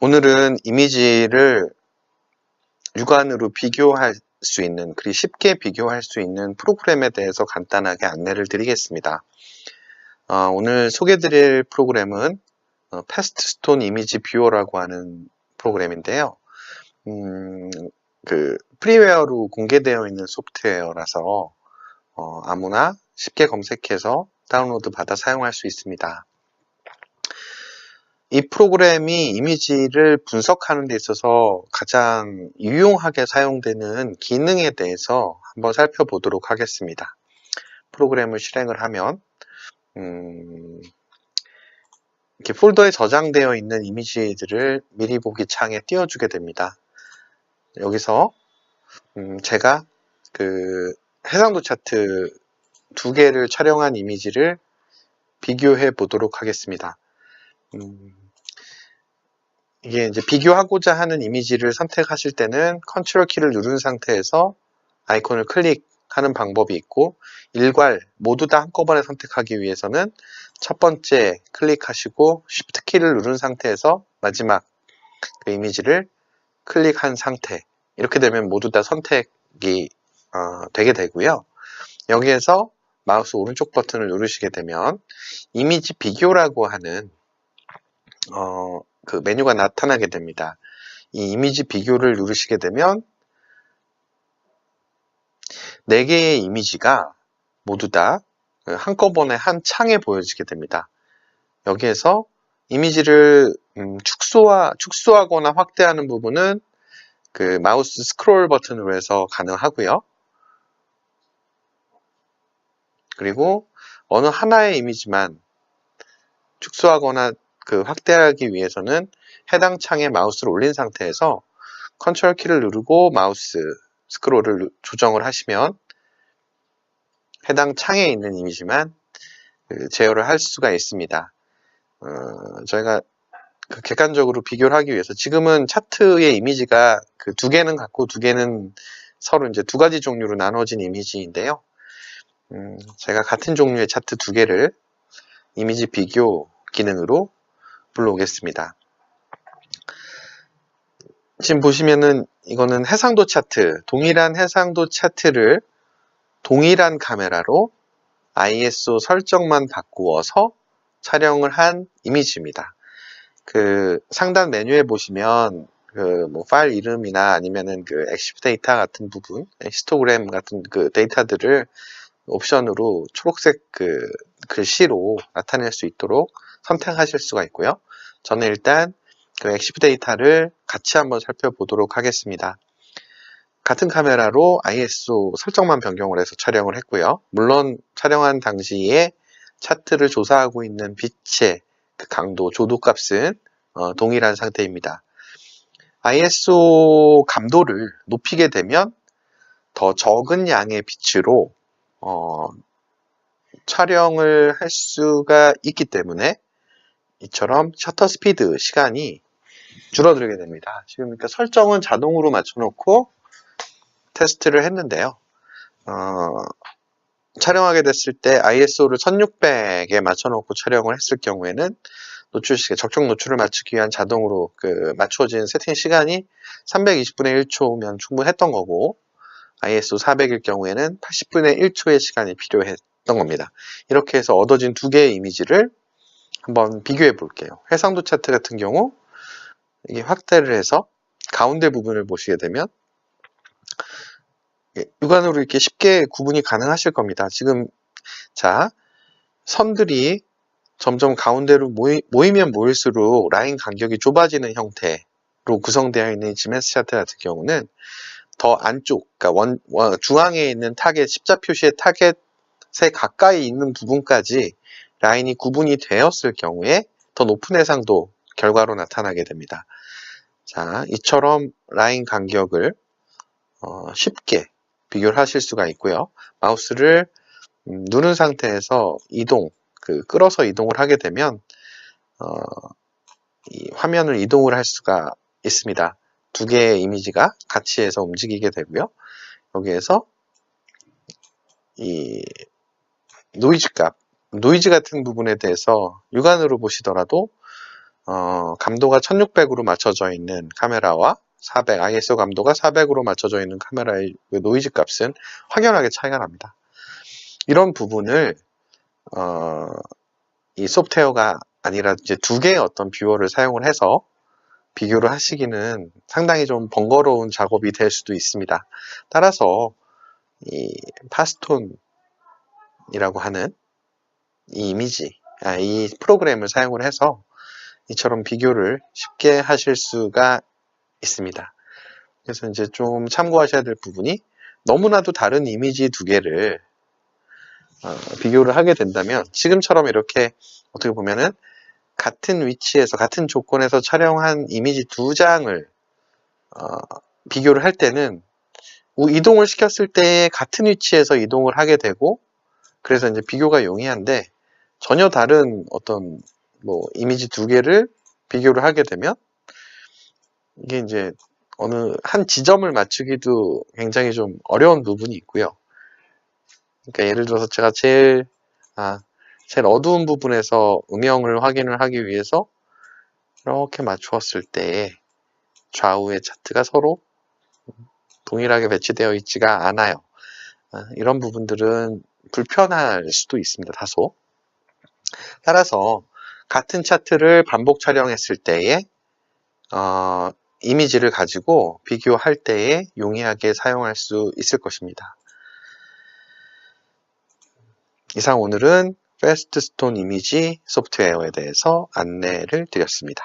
오늘은 이미지를 육안으로 비교할 수 있는, 그리고 쉽게 비교할 수 있는 프로그램에 대해서 간단하게 안내를 드리겠습니다. 오늘 소개드릴 프로그램은 패스트스톤 이미지 뷰어라고 하는 프로그램인데요. 프리웨어로 공개되어 있는 소프트웨어라서 아무나 쉽게 검색해서 다운로드 받아 사용할 수 있습니다. 이 프로그램이 이미지를 분석하는 데 있어서 가장 유용하게 사용되는 기능에 대해서 한번 살펴보도록 하겠습니다. 프로그램을 실행을 하면 이렇게 폴더에 저장되어 있는 이미지들을 미리 보기 창에 띄워주게 됩니다. 여기서 제가 해상도 차트 2개를 촬영한 이미지를 비교해 보도록 하겠습니다. 이게 이제 비교하고자 하는 이미지를 선택하실 때는 컨트롤 키를 누른 상태에서 아이콘을 클릭하는 방법이 있고, 일괄 모두 다 한꺼번에 선택하기 위해서는 첫 번째 클릭하시고 쉬프트 키를 누른 상태에서 마지막 그 이미지를 클릭한 상태, 이렇게 되면 모두 다 선택이 되게 되고요. 여기에서 마우스 오른쪽 버튼을 누르시게 되면 이미지 비교라고 하는 그 메뉴가 나타나게 됩니다. 이 이미지 비교를 누르시게 되면 4개의 이미지가 모두 다 한꺼번에 한 창에 보여지게 됩니다. 여기에서 이미지를 축소하거나 확대하는 부분은 그 마우스 스크롤 버튼으로 해서 가능하고요. 그리고 어느 하나의 이미지만 축소하거나 확대하기 위해서는 해당 창에 마우스를 올린 상태에서 컨트롤 키를 누르고 마우스 스크롤을 조정을 하시면 해당 창에 있는 이미지만 제어를 할 수가 있습니다. 저희가 객관적으로 비교를 하기 위해서 지금은 차트의 이미지가 2개는 같고 2개는 서로 이제 2가지 종류로 나눠진 이미지인데요. 제가 같은 종류의 차트 2개를 이미지 비교 기능으로 불러오겠습니다. 지금 보시면은 이거는 해상도 차트, 동일한 해상도 차트를 동일한 카메라로 ISO 설정만 바꾸어서 cij령을 한 이미지입니다. 상단 메뉴에 보시면 파일 이름이나 아니면은 엑시브 데이터 같은 부분, 히스토그램 같은 데이터들을 옵션으로 초록색 글씨로 나타낼 수 있도록 선택하실 수가 있고요. 저는 일단 엑시브 데이터를 같이 한번 살펴보도록 하겠습니다. 같은 카메라로 ISO 설정만 변경을 해서 촬영을 했고요. 물론 촬영한 당시에 차트를 조사하고 있는 빛의 강도, 조도 값은 동일한 상태입니다. ISO 감도를 높이게 되면 더 적은 양의 빛으로 촬영을 할 수가 있기 때문에 이처럼 셔터 스피드, 시간이 줄어들게 됩니다. 지금 설정은 자동으로 맞춰놓고 테스트를 했는데요. 촬영하게 됐을 때 ISO를 1600에 맞춰놓고 촬영을 했을 경우에는 적정 노출을 맞추기 위한 자동으로 맞춰진 세팅 시간이 320분의 1초면 충분했던 거고, ISO 400일 경우에는 80분의 1초의 시간이 필요했던 겁니다. 이렇게 해서 얻어진 2개의 이미지를 한번 비교해 볼게요. 해상도 차트 같은 경우 이게 확대를 해서 가운데 부분을 보시게 되면 육안으로 이렇게 쉽게 구분이 가능하실 겁니다. 지금 선들이 점점 가운데로 모이면 모일수록 라인 간격이 좁아지는 형태로 구성되어 있는 지멘스 차트 같은 경우는 더 안쪽, 그러니까 중앙에 있는 타겟, 십자 표시의 타겟에 가까이 있는 부분까지 라인이 구분이 되었을 경우에 더 높은 해상도 결과로 나타나게 됩니다. 이처럼 라인 간격을 쉽게 비교를 하실 수가 있고요. 마우스를 누른 상태에서 끌어서 이동을 하게 되면 이 화면을 이동을 할 수가 있습니다. 2개의 이미지가 같이 해서 움직이게 되고요. 여기에서 이 노이즈 같은 부분에 대해서 육안으로 보시더라도 감도가 1600으로 맞춰져 있는 카메라와 400, ISO 감도가 400으로 맞춰져 있는 카메라의 노이즈 값은 확연하게 차이가 납니다. 이런 부분을 이 소프트웨어가 아니라 이제 두 개의 어떤 뷰어를 사용을 해서 비교를 하시기는 상당히 좀 번거로운 작업이 될 수도 있습니다. 따라서 이 파스톤이라고 하는 이 이 프로그램을 사용을 해서 이처럼 비교를 쉽게 하실 수가 있습니다. 그래서 이제 좀 참고하셔야 될 부분이 너무나도 다른 이미지 두 개를 비교를 하게 된다면 지금처럼 이렇게 어떻게 보면은 같은 위치에서 같은 조건에서 촬영한 이미지 두 장을 비교를 할 때는 이동을 시켰을 때 같은 위치에서 이동을 하게 되고 그래서 이제 비교가 용이한데 전혀 다른 어떤 뭐 이미지 두 개를 비교를 하게 되면 이게 이제 어느 한 지점을 맞추기도 굉장히 좀 어려운 부분이 있고요. 그러니까 예를 들어서 제가 제일 어두운 부분에서 음영을 확인을 하기 위해서 이렇게 맞추었을 때 좌우의 차트가 서로 동일하게 배치되어 있지가 않아요. 이런 부분들은 불편할 수도 있습니다. 다소. 따라서 같은 차트를 반복 촬영했을 때에 이미지를 가지고 비교할 때에 용이하게 사용할 수 있을 것입니다. 이상 오늘은 패스트스톤 이미지 소프트웨어에 대해서 안내를 드렸습니다.